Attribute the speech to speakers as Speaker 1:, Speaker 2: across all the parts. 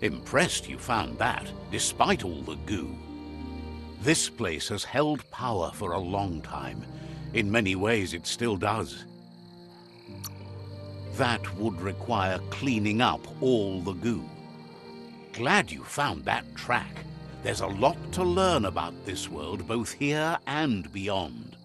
Speaker 1: Impressed you found that, despite all the goo. This place has held power for a long time. In many ways, it still does. That would require cleaning up all the goo. Glad you found that track. There's a lot to learn about this world, both here and beyond.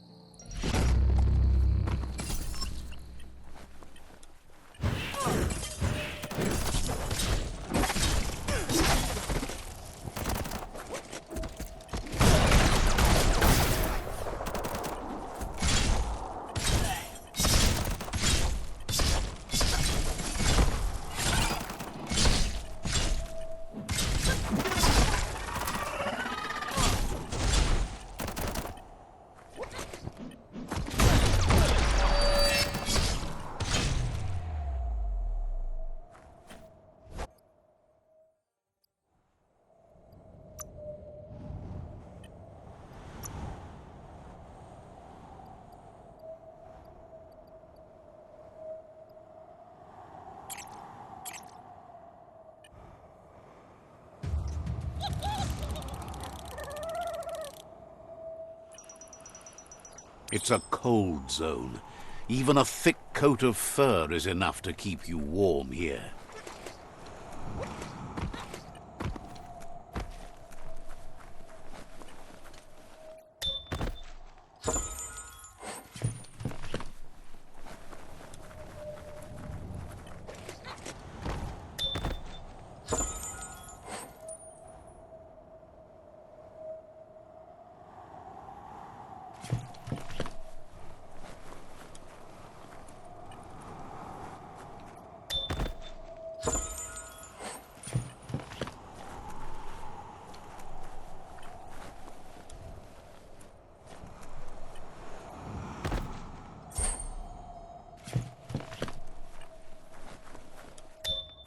Speaker 1: It's a cold zone. Even a thick coat of fur is enough to keep you warm here.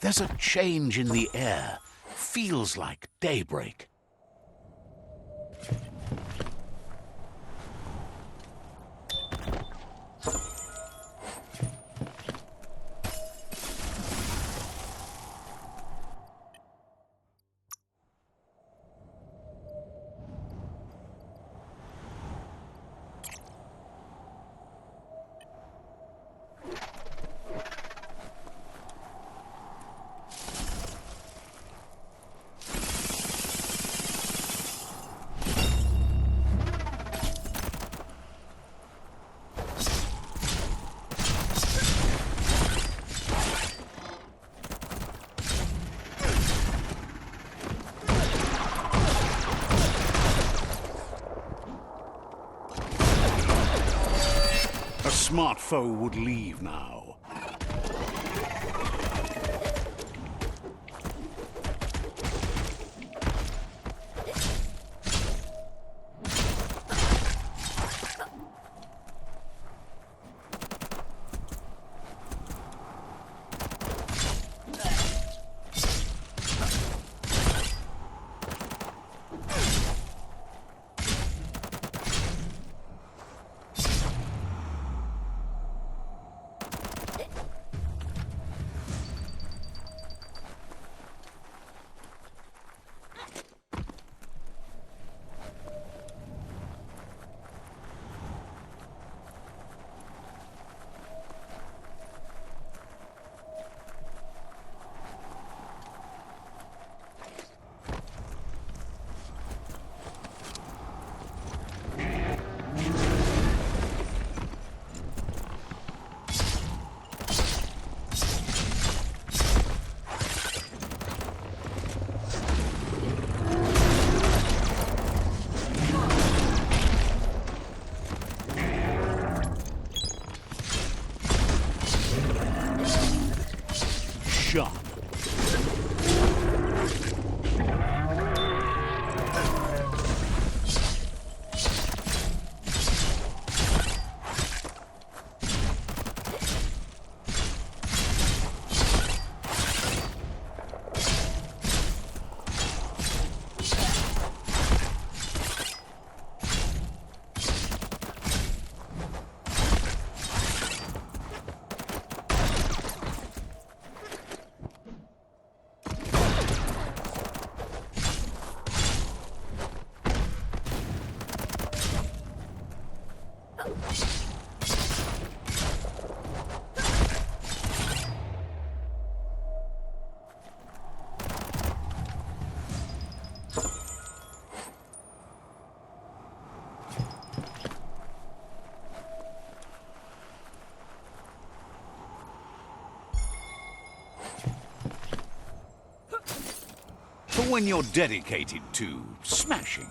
Speaker 1: There's a change in the air. Feels like daybreak. A smart foe would leave now. Shot. when you're dedicated to smashing.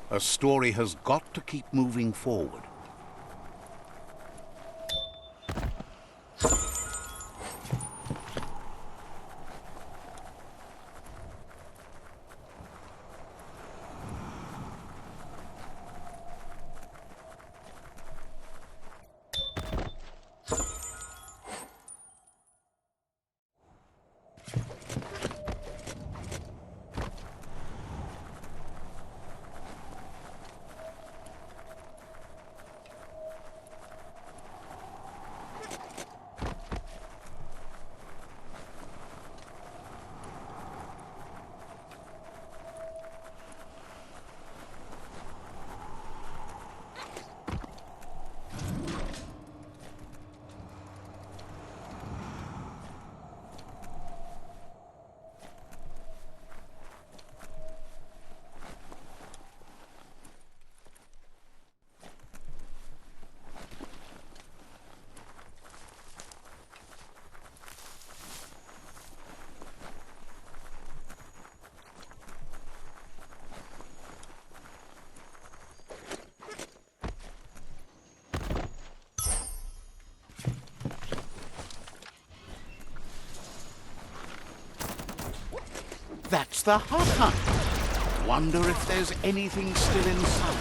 Speaker 1: A story has got to keep moving forward. That's the hut. Wonder if there's anything still inside.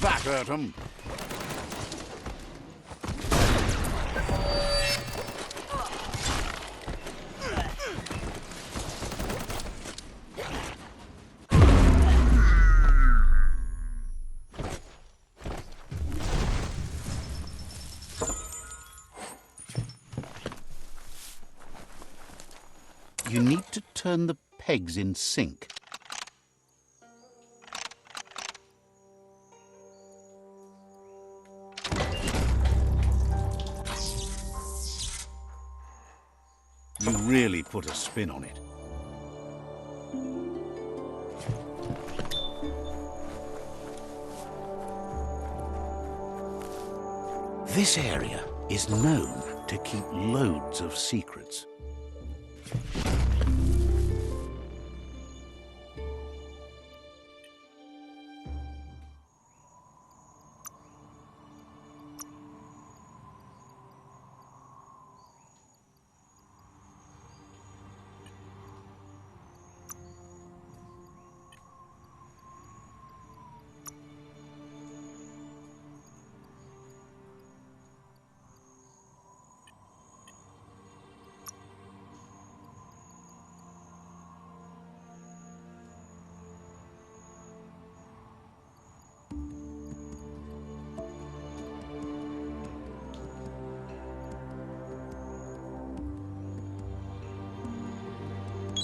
Speaker 1: That hurt him. You need to turn the pegs in sync. You really put a spin on it. This area is known to keep loads of secrets.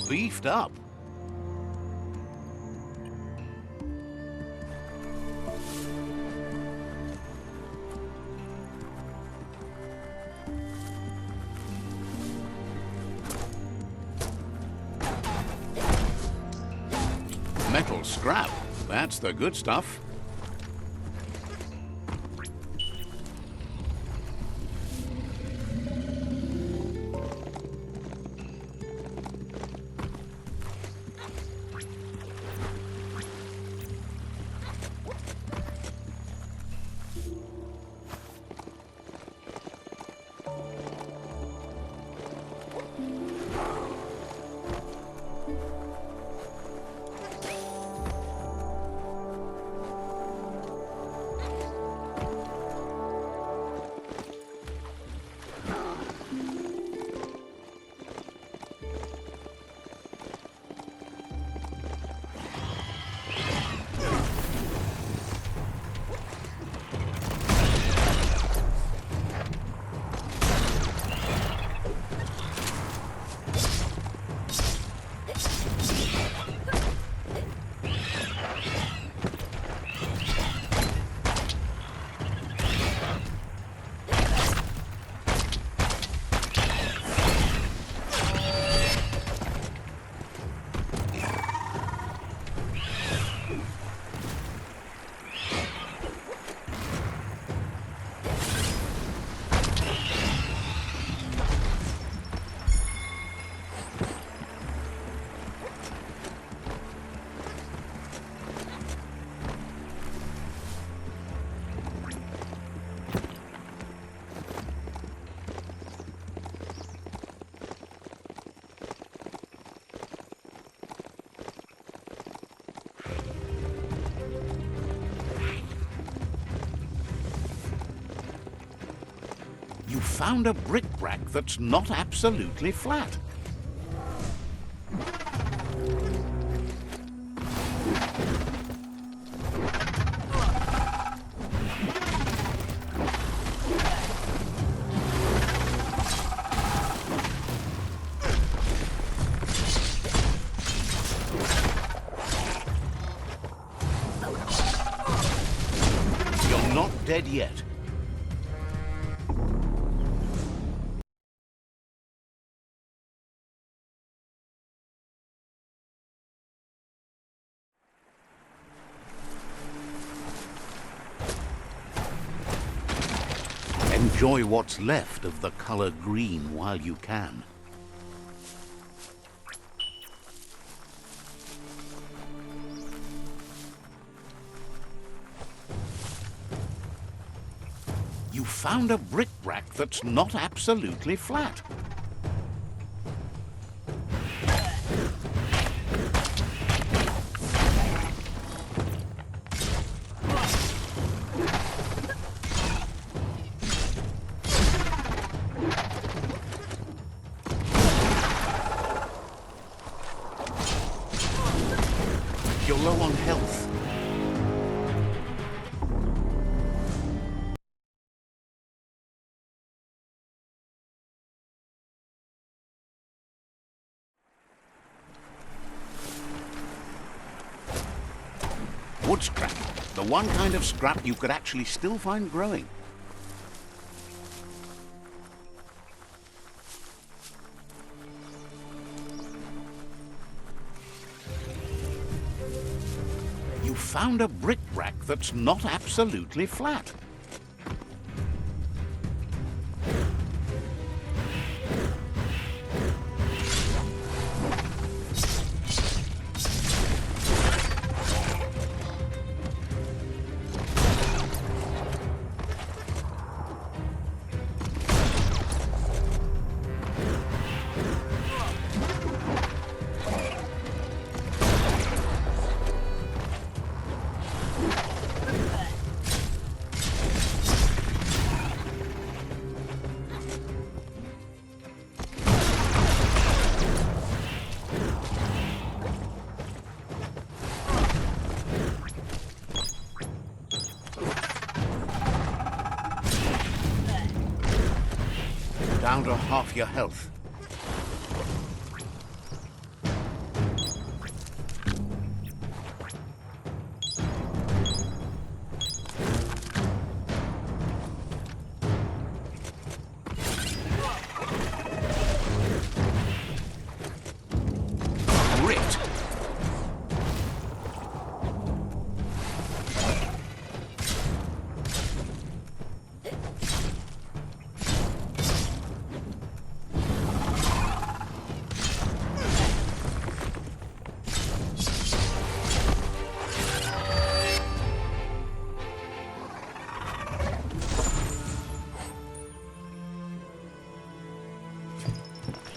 Speaker 1: Beefed up. Metal scrap. That's the good stuff. found a bric-a-brac that's not absolutely flat. You're not dead yet. Enjoy what's left of the color green while you can. You found a bric-a-brac that's not absolutely flat. You're low on health. Wood scrap. The one kind of scrap you could actually still find growing. You found a bric-a-brac that's not absolutely flat. Down to half your health. Grit.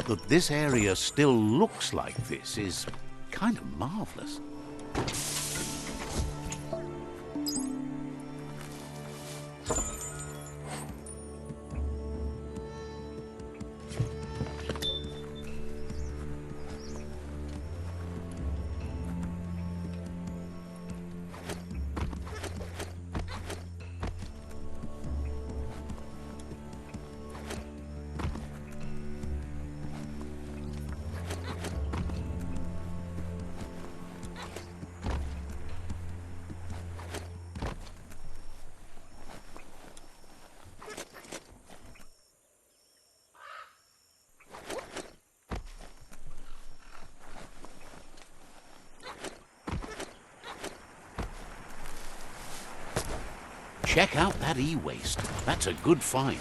Speaker 1: That this area still looks like this is kind of marvelous. Check out that e-waste. That's a good find.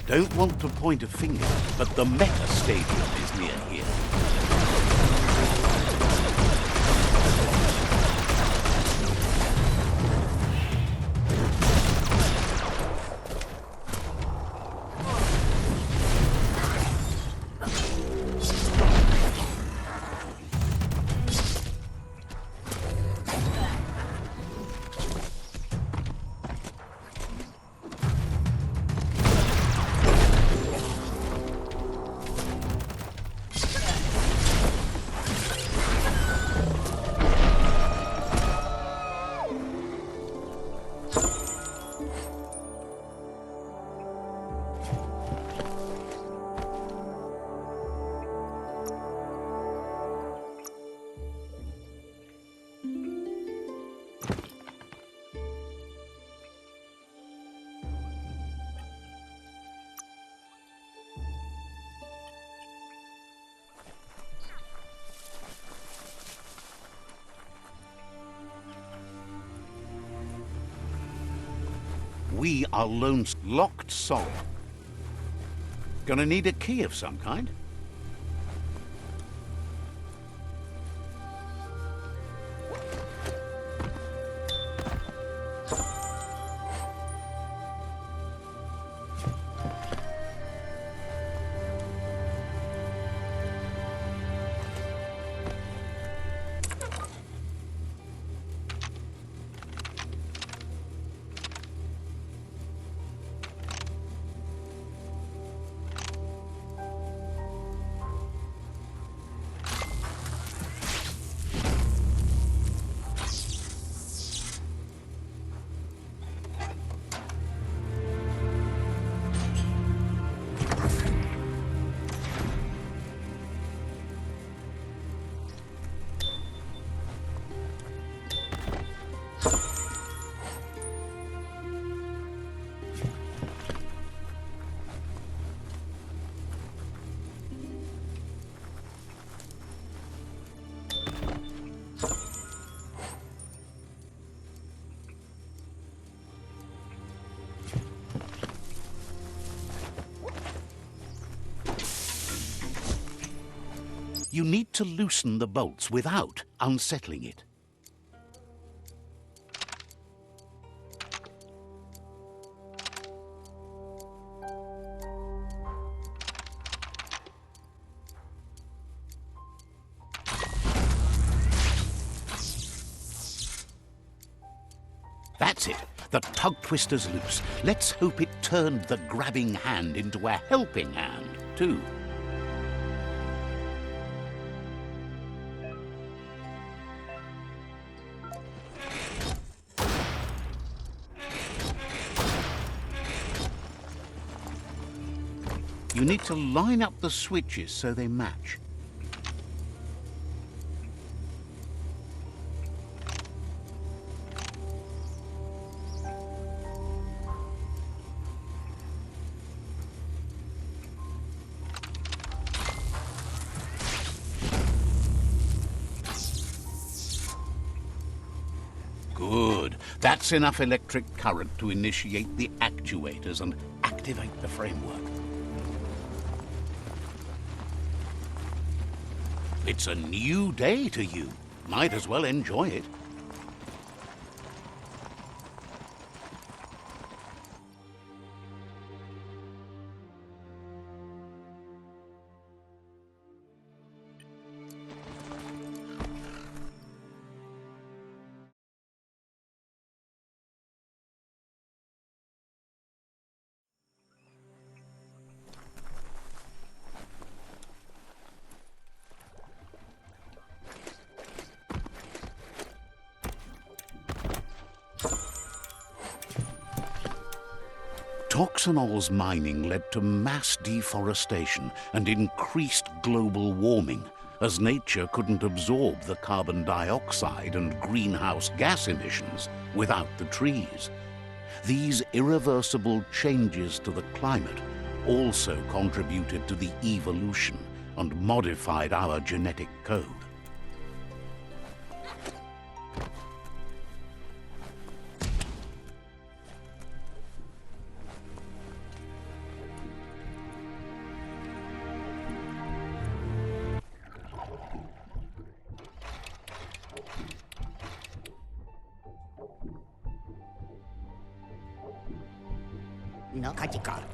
Speaker 1: Don't want to point a finger, but the Meta Stadium is near here. We are locked solid. Gonna need a key of some kind. You need to loosen the bolts without unsettling it. That's it. The tug twister's loose. Let's hope it turned the grabbing hand into a helping hand, too. You need to line up the switches so they match. Good. That's enough electric current to initiate the actuators and activate the framework. It's a new day to you. Might as well enjoy it. Toxanol's mining led to mass deforestation and increased global warming, as nature couldn't absorb the carbon dioxide and greenhouse gas emissions without the trees. These irreversible changes to the climate also contributed to the evolution and modified our genetic code.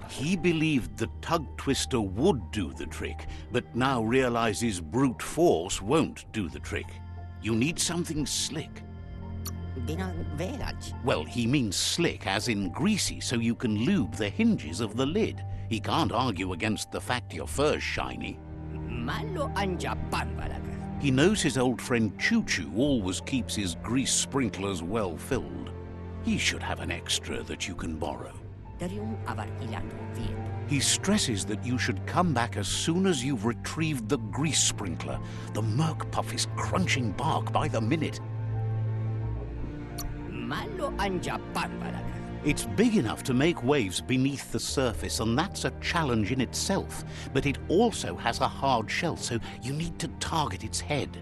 Speaker 1: He believed the tug twister would do the trick, but now realizes brute force won't do the trick. You need something slick. Well, he means slick as in greasy, so you can lube the hinges of the lid. He can't argue against the fact your fur's shiny. He knows his old friend Choo-Choo always keeps his grease sprinklers well filled. He should have an extra that you can borrow. He stresses that you should come back as soon as you've retrieved the grease sprinkler. The Merc Puff is crunching bark by the minute. It's big enough to make waves beneath the surface, and that's a challenge in itself. But it also has a hard shell, so you need to target its head.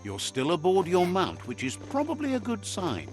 Speaker 1: You're still aboard your mount, which is probably a good sign.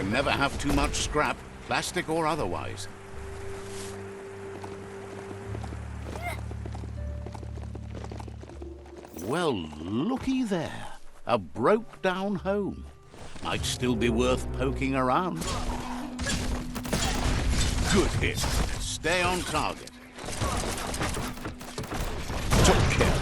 Speaker 1: Never have too much scrap, plastic or otherwise. Well, looky there. A broke-down home. Might still be worth poking around. Good hit. Stay on target. Took care.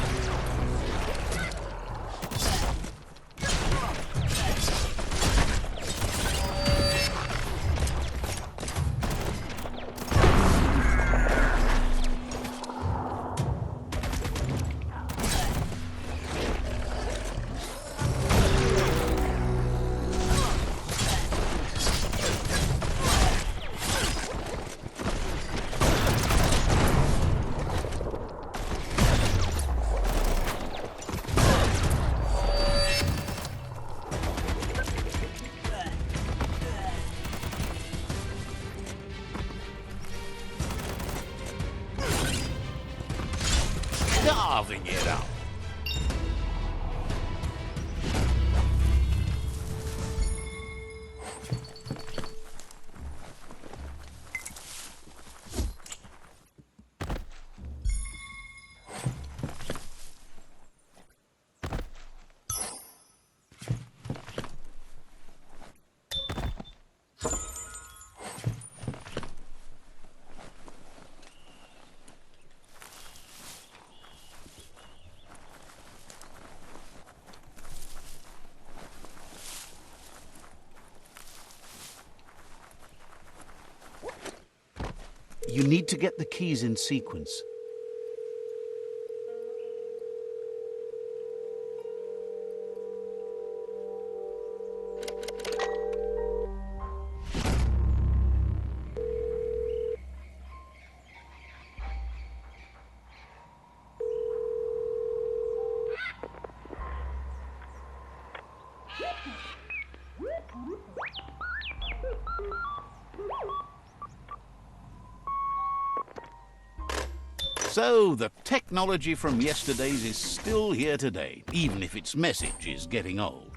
Speaker 1: Carving it up. You need to get the keys in sequence. So, the technology from yesterday's is still here today, even if its message is getting old.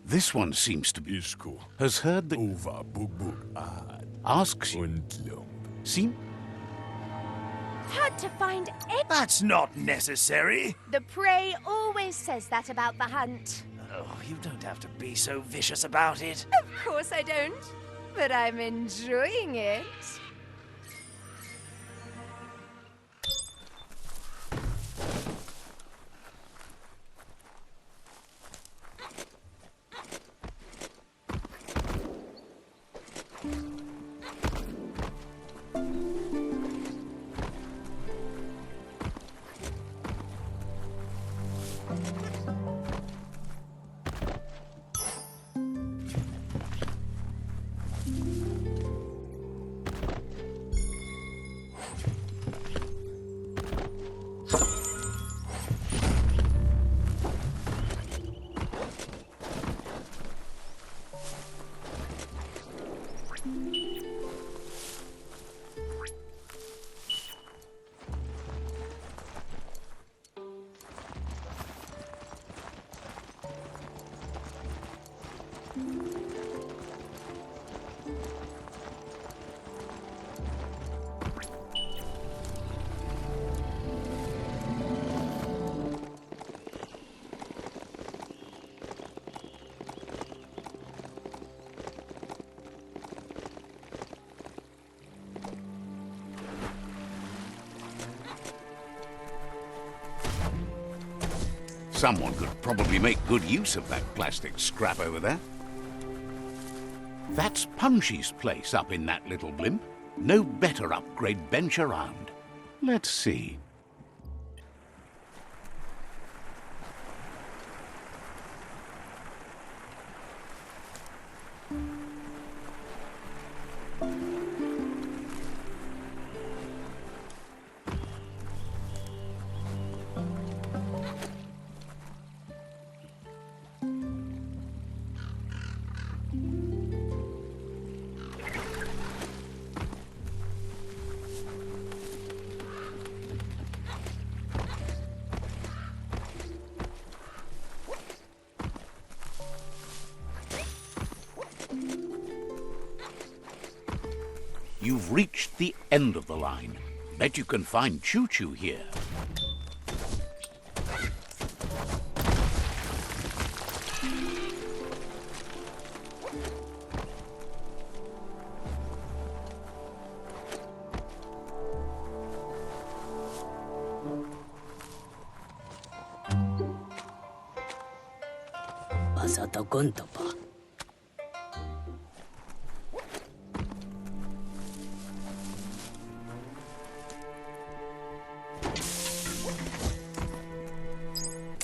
Speaker 1: This one seems to be...
Speaker 2: Isko.
Speaker 1: Has heard that...
Speaker 2: Over bug ad.
Speaker 1: Asks you...
Speaker 2: Und lump.
Speaker 1: See?
Speaker 3: Hard to find any.
Speaker 4: That's not necessary.
Speaker 3: The prey always says that about the hunt.
Speaker 4: Oh, you don't have to be so vicious about it.
Speaker 3: Of course I don't, but I'm enjoying it.
Speaker 1: Someone could probably make good use of that plastic scrap over there. That's Punchy's place up in that little blimp. No better upgrade bench around. Let's see. You've reached the end of the line. Bet you can find Choo Choo here.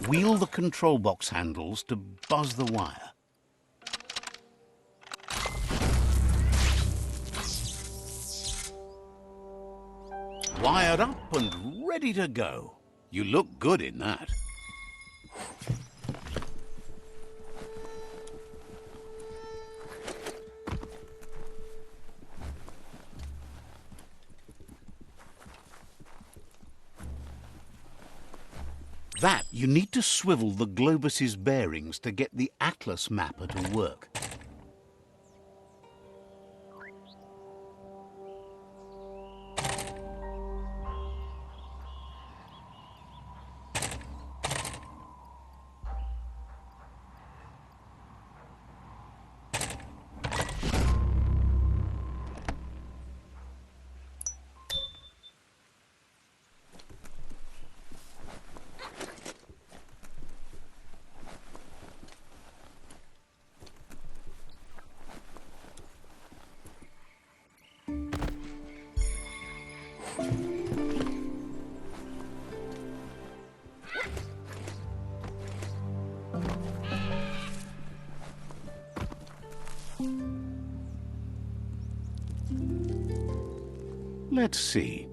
Speaker 1: Wheel the control box handles to buzz the wire. Wired up and ready to go. You look good in that. That, you need to swivel the globus's bearings to get the atlas mapper to work. Let's see.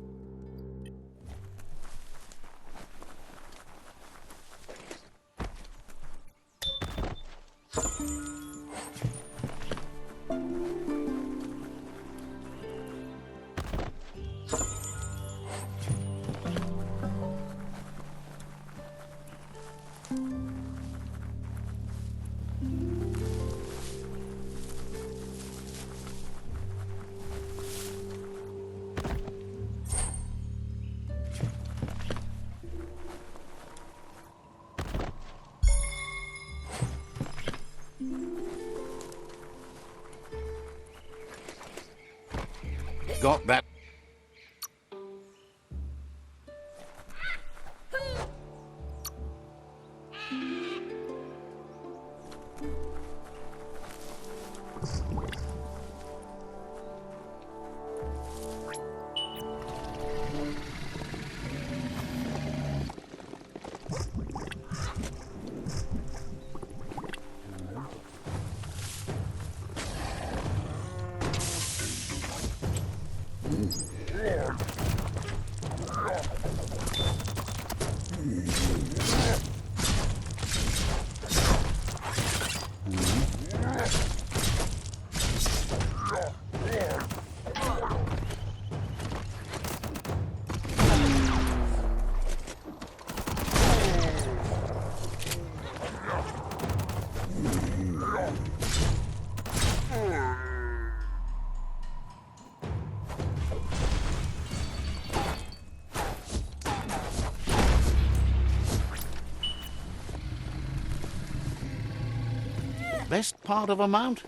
Speaker 1: best part of a mount?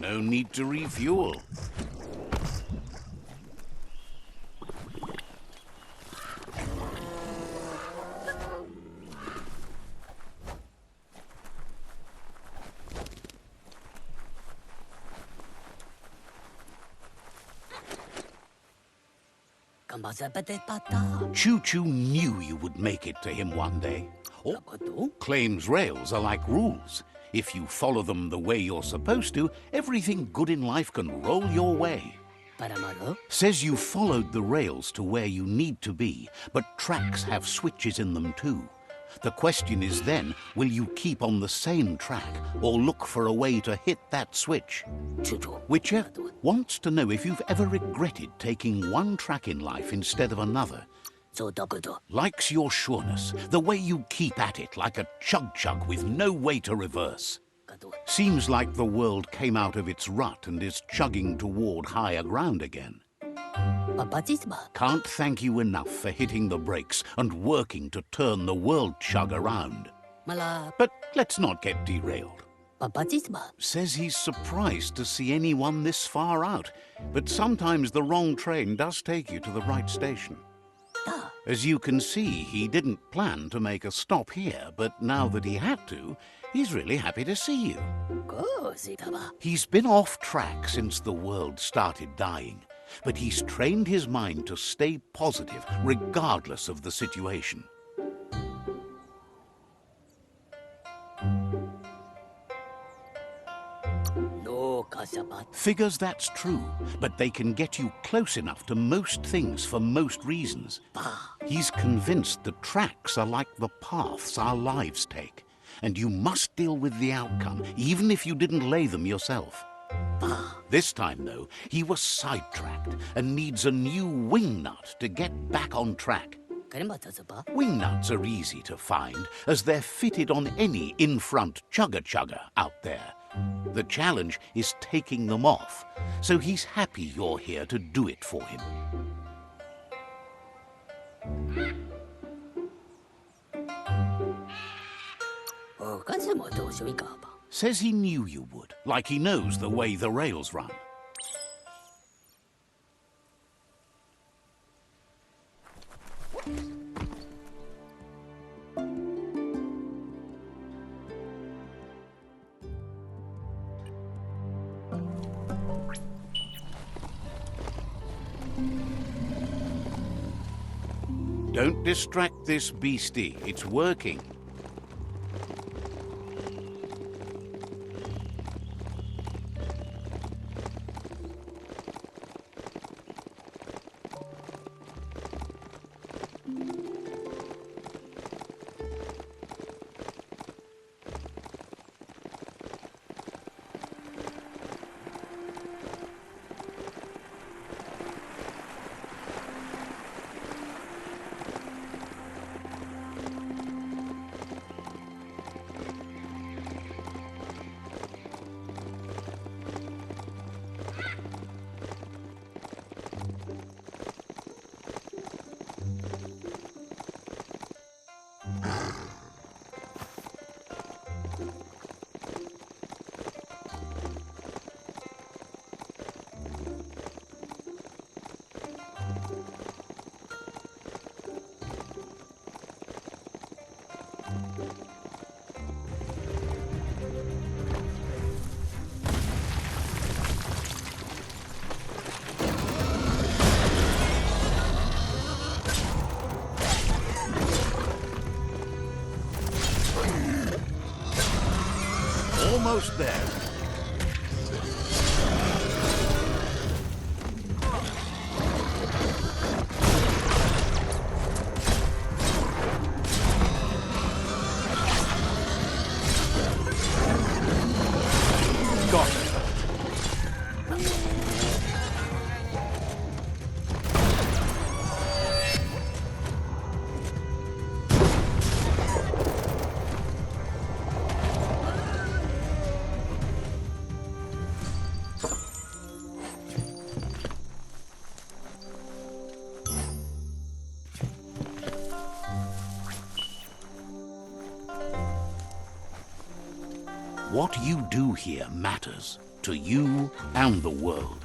Speaker 1: No need to refuel. Choo-Choo knew you would make it to him one day. Oh, claims rails are like rules. If you follow them the way you're supposed to, everything good in life can roll your way. Says you followed the rails to where you need to be, but tracks have switches in them too. The question is then, will you keep on the same track or look for a way to hit that switch? Witcher wants to know if you've ever regretted taking one track in life instead of another. Likes your sureness, the way you keep at it like a chug-chug with no way to reverse. Seems like the world came out of its rut and is chugging toward higher ground again. Can't thank you enough for hitting the brakes and working to turn the world chug around. But let's not get derailed. Says he's surprised to see anyone this far out, but sometimes the wrong train does take you to the right station. As you can see, he didn't plan to make a stop here, but now that he had to, he's really happy to see you. He's been off track since the world started dying, but he's trained his mind to stay positive regardless of the situation. Figures that's true, but they can get you close enough to most things for most reasons. He's convinced the tracks are like the paths our lives take, and you must deal with the outcome, even if you didn't lay them yourself. This time, though, he was sidetracked and needs a new wing nut to get back on track. Wing nuts are easy to find, as they're fitted on any in-front chugger-chugger out there. The challenge is taking them off, so he's happy you're here to do it for him. Says he knew you would, like he knows the way the rails run. Don't distract this beastie. It's working. Almost there. Got it. What you do here matters to you and the world.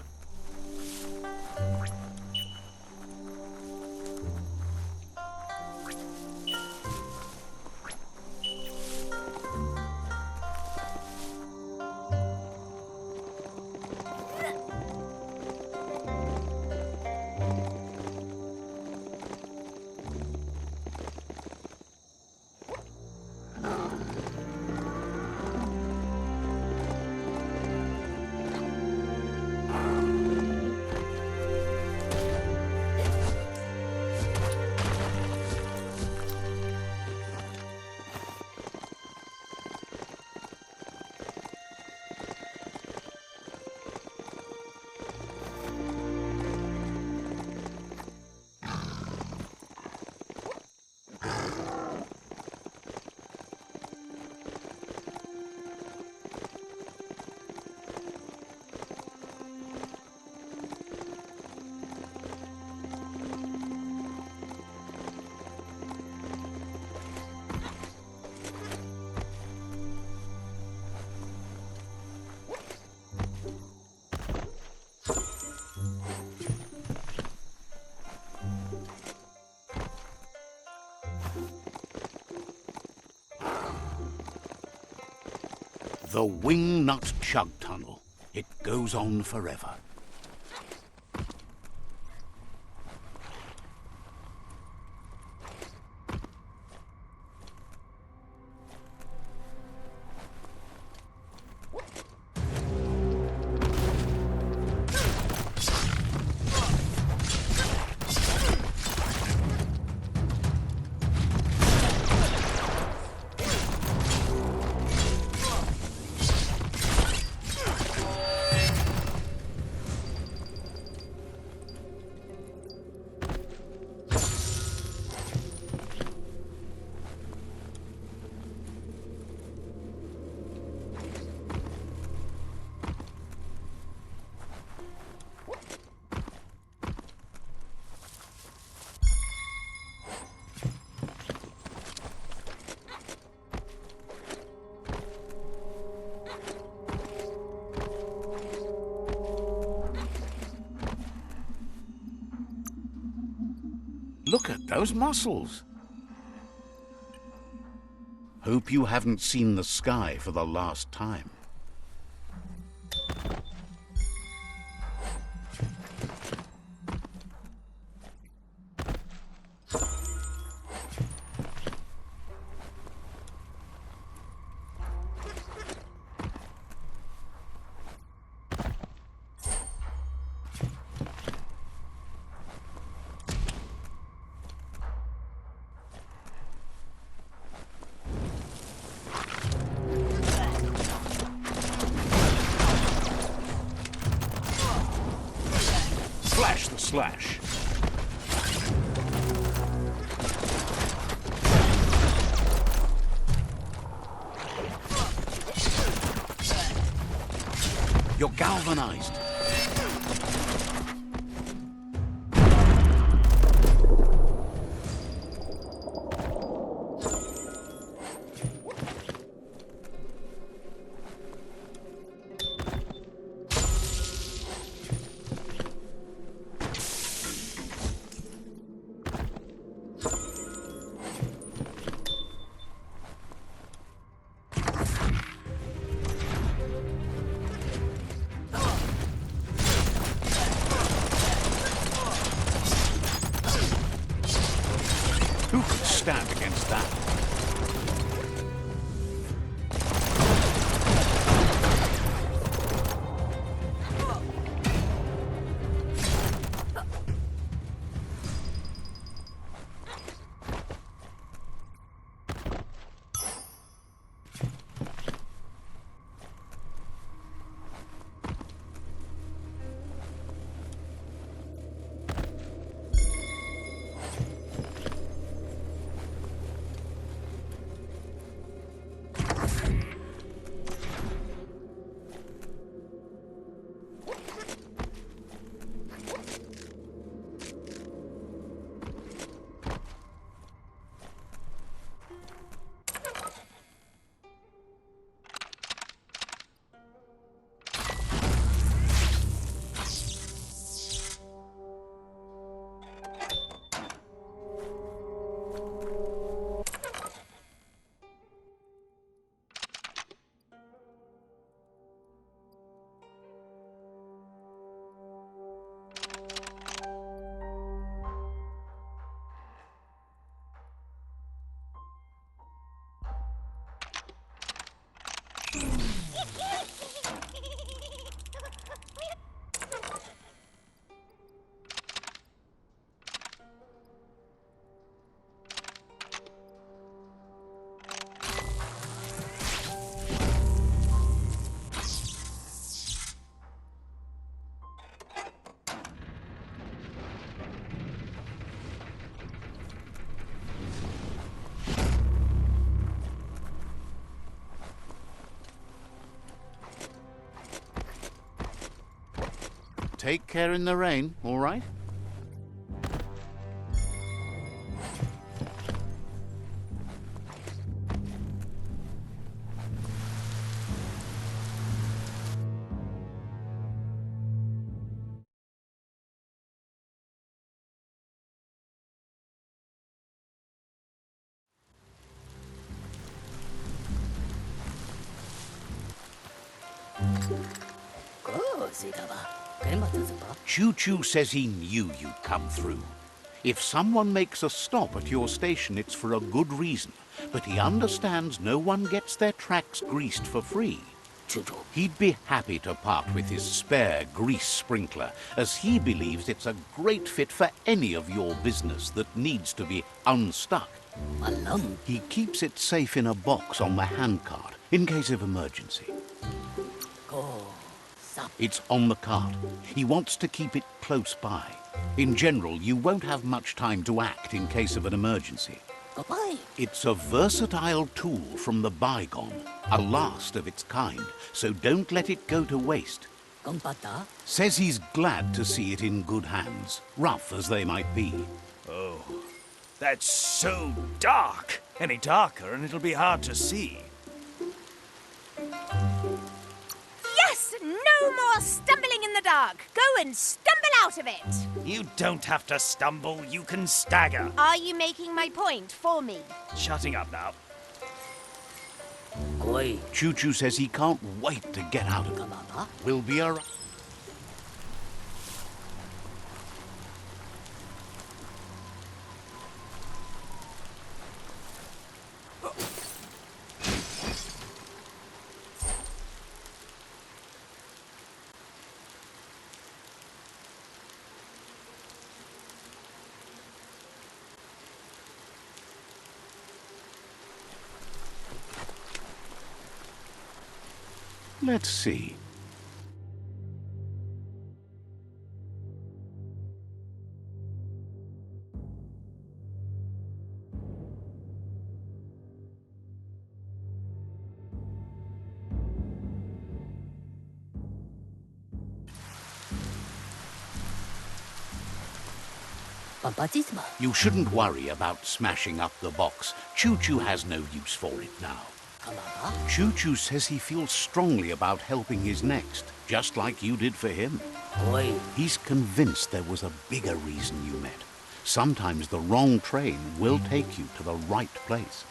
Speaker 1: The Wingnut Chug Tunnel. It goes on forever. Look at those muscles. Hope you haven't seen the sky for the last time. Slash the slash. You're galvanized. Who could stand against that? Take care in the rain, all right? Choo Choo says he knew you'd come through. If someone makes a stop at your station, it's for a good reason. But he understands no one gets their tracks greased for free. He'd be happy to part with his spare grease sprinkler, as he believes it's a great fit for any of your business that needs to be unstuck. He keeps it safe in a box on the handcart, in case of emergency. It's on the cart. He wants to keep it close by. In general, you won't have much time to act in case of an emergency. It's a versatile tool from the bygone, a last of its kind, so don't let it go to waste. Says he's glad to see it in good hands, rough as they might be.
Speaker 4: Oh, that's so dark. Any darker and it'll be hard to see.
Speaker 3: Yes! No more stumbling in the dark! Go and stumble out of it!
Speaker 4: You don't have to stumble, you can stagger.
Speaker 3: Are you making my point for me?
Speaker 4: Shutting up now.
Speaker 1: Choo Choo says he can't wait to get out of it. We'll be around. Let's see. You shouldn't worry about smashing up the box. Choo Choo has no use for it now. Choo Choo says he feels strongly about helping his next, just like you did for him. He's convinced there was a bigger reason you met. Sometimes the wrong train will take you to the right place.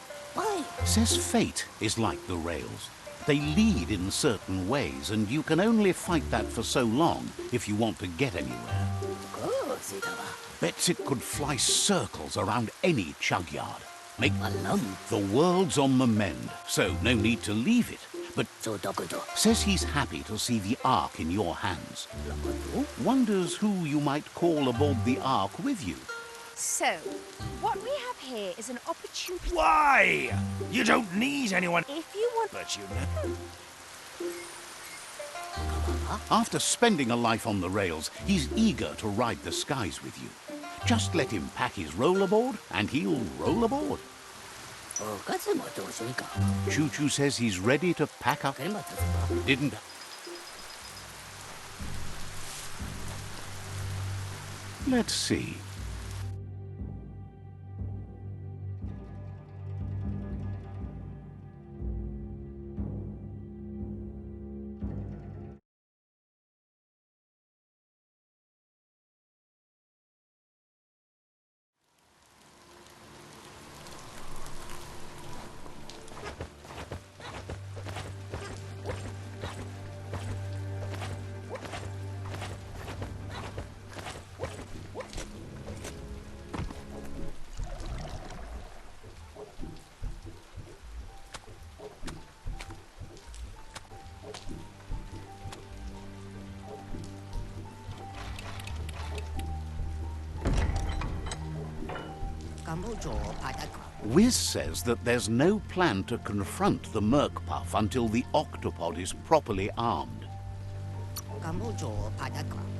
Speaker 1: Says fate is like the rails. They lead in certain ways, and you can only fight that for so long if you want to get anywhere. Bets it could fly circles around any chug yard. Make the world's on the mend, so no need to leave it. But says he's happy to see the Ark in your hands. Wonders who you might call aboard the Ark with you.
Speaker 3: So, what we have here is an opportunity.
Speaker 4: Why? You don't need anyone.
Speaker 3: If you want.
Speaker 4: But you know.
Speaker 1: After spending a life on the rails, he's eager to ride the skies with you. Just let him pack his rollerboard, and he'll roll aboard. Choo Choo says he's ready to pack up. Didn't... Let's see. Wiz says that there's no plan to confront the Merkpuff until the octopod is properly armed.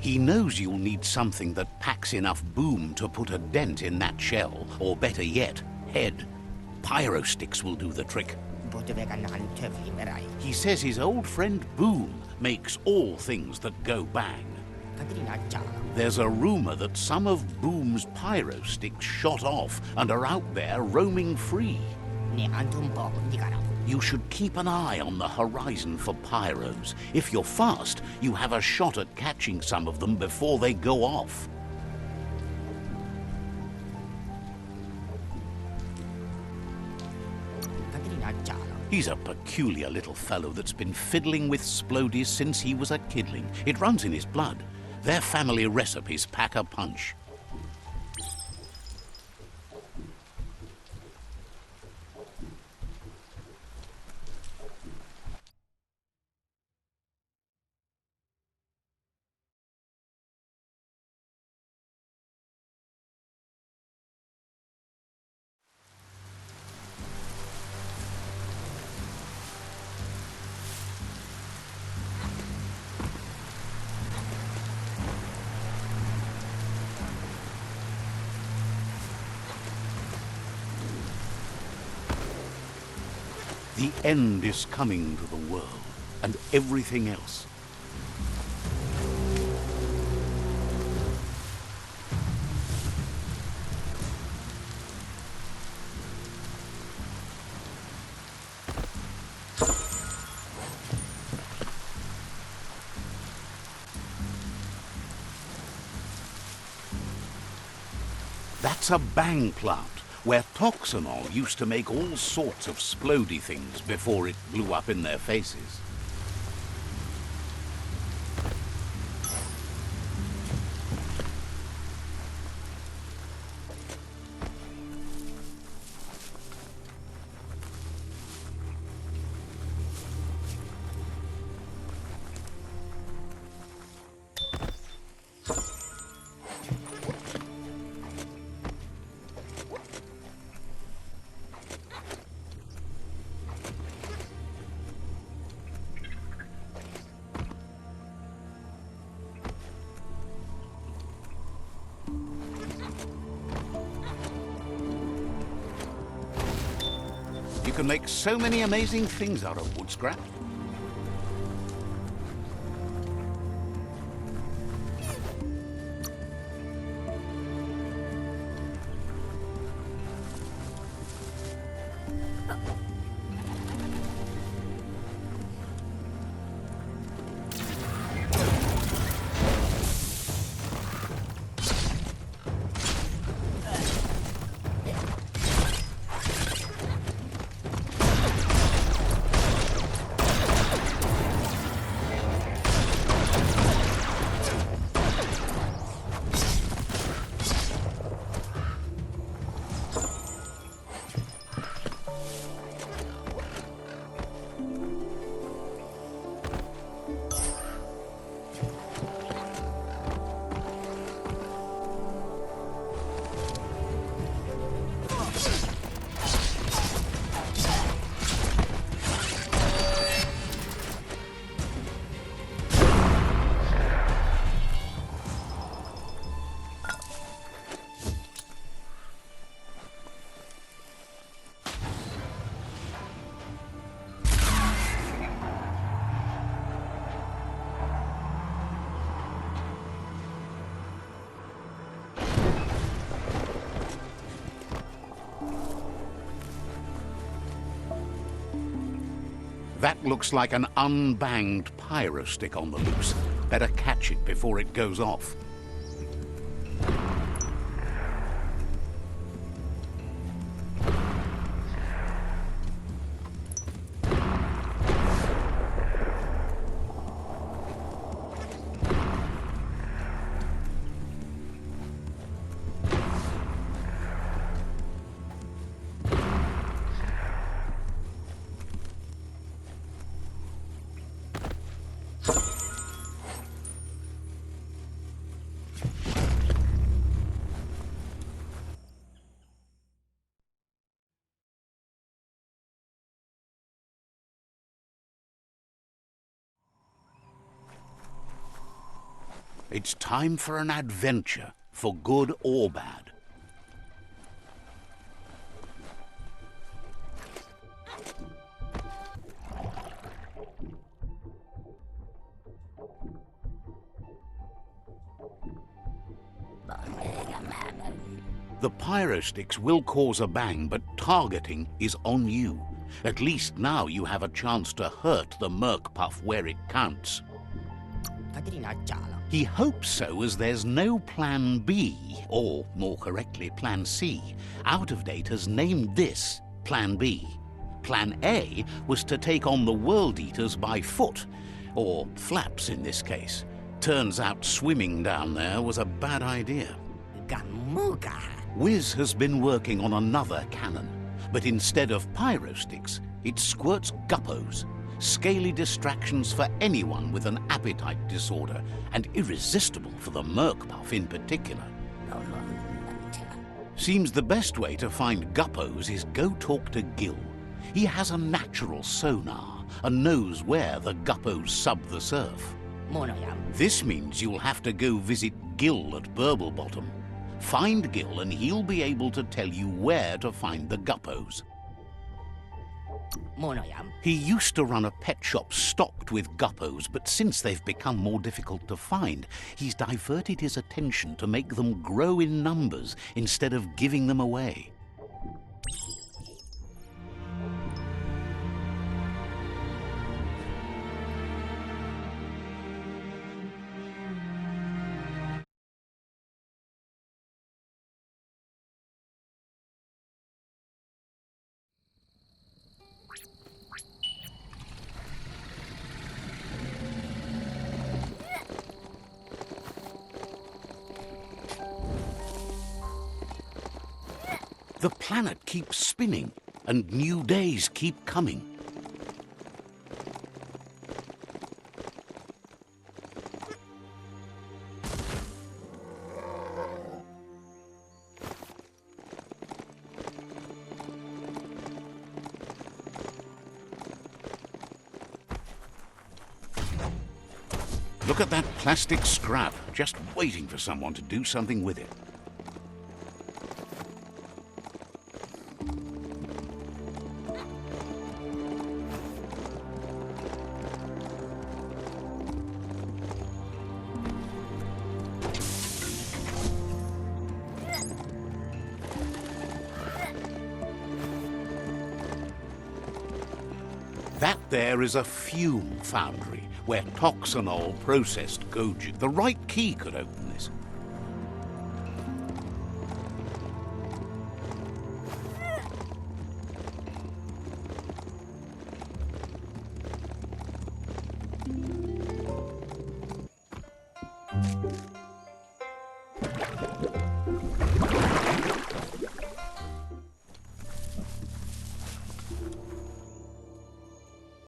Speaker 1: He knows you'll need something that packs enough boom to put a dent in that shell, or better yet, head. Pyro sticks will do the trick. He says his old friend Boom makes all things that go bang. There's a rumor that some of Boom's pyro sticks shot off and are out there roaming free. You should keep an eye on the horizon for pyros. If you're fast, you have a shot at catching some of them before they go off. He's a peculiar little fellow that's been fiddling with splodies since he was a kidling. It runs in his blood. Their family recipes pack a punch. The end is coming to the world, and everything else. That's a bang plant, where toxanol used to make all sorts of splody things before it blew up in their faces. You can make so many amazing things out of wood scrap. That looks like an unbanged pyro stick on the loose. Better catch it before it goes off. It's time for an adventure, for good or bad. pyrosticks will cause a bang, but targeting is on you. At least now you have a chance to hurt the Merc Puff where it counts. He hopes so, as there's no Plan B, or more correctly, Plan C. Out of Date has named this Plan B. Plan A was to take on the World Eaters by foot, or flaps in this case. Turns out swimming down there was a bad idea. Wiz has been working on another cannon, but instead of pyrosticks, it squirts guppos. Scaly distractions for anyone with an appetite disorder, and irresistible for the Merc Puff in particular. Seems the best way to find guppos is go talk to Gil. He has a natural sonar and knows where the guppos sub the surf. This means you'll have to go visit Gil at Burblebottom. Find Gil and he'll be able to tell you where to find the guppos. He used to run a pet shop stocked with guppos, but since they've become more difficult to find, he's diverted his attention to make them grow in numbers instead of giving them away. The planet keeps spinning, and new days keep coming. Look at that plastic scrap, just waiting for someone to do something with it. That there is a fume foundry, where toxanol processed goju. The right key could open this.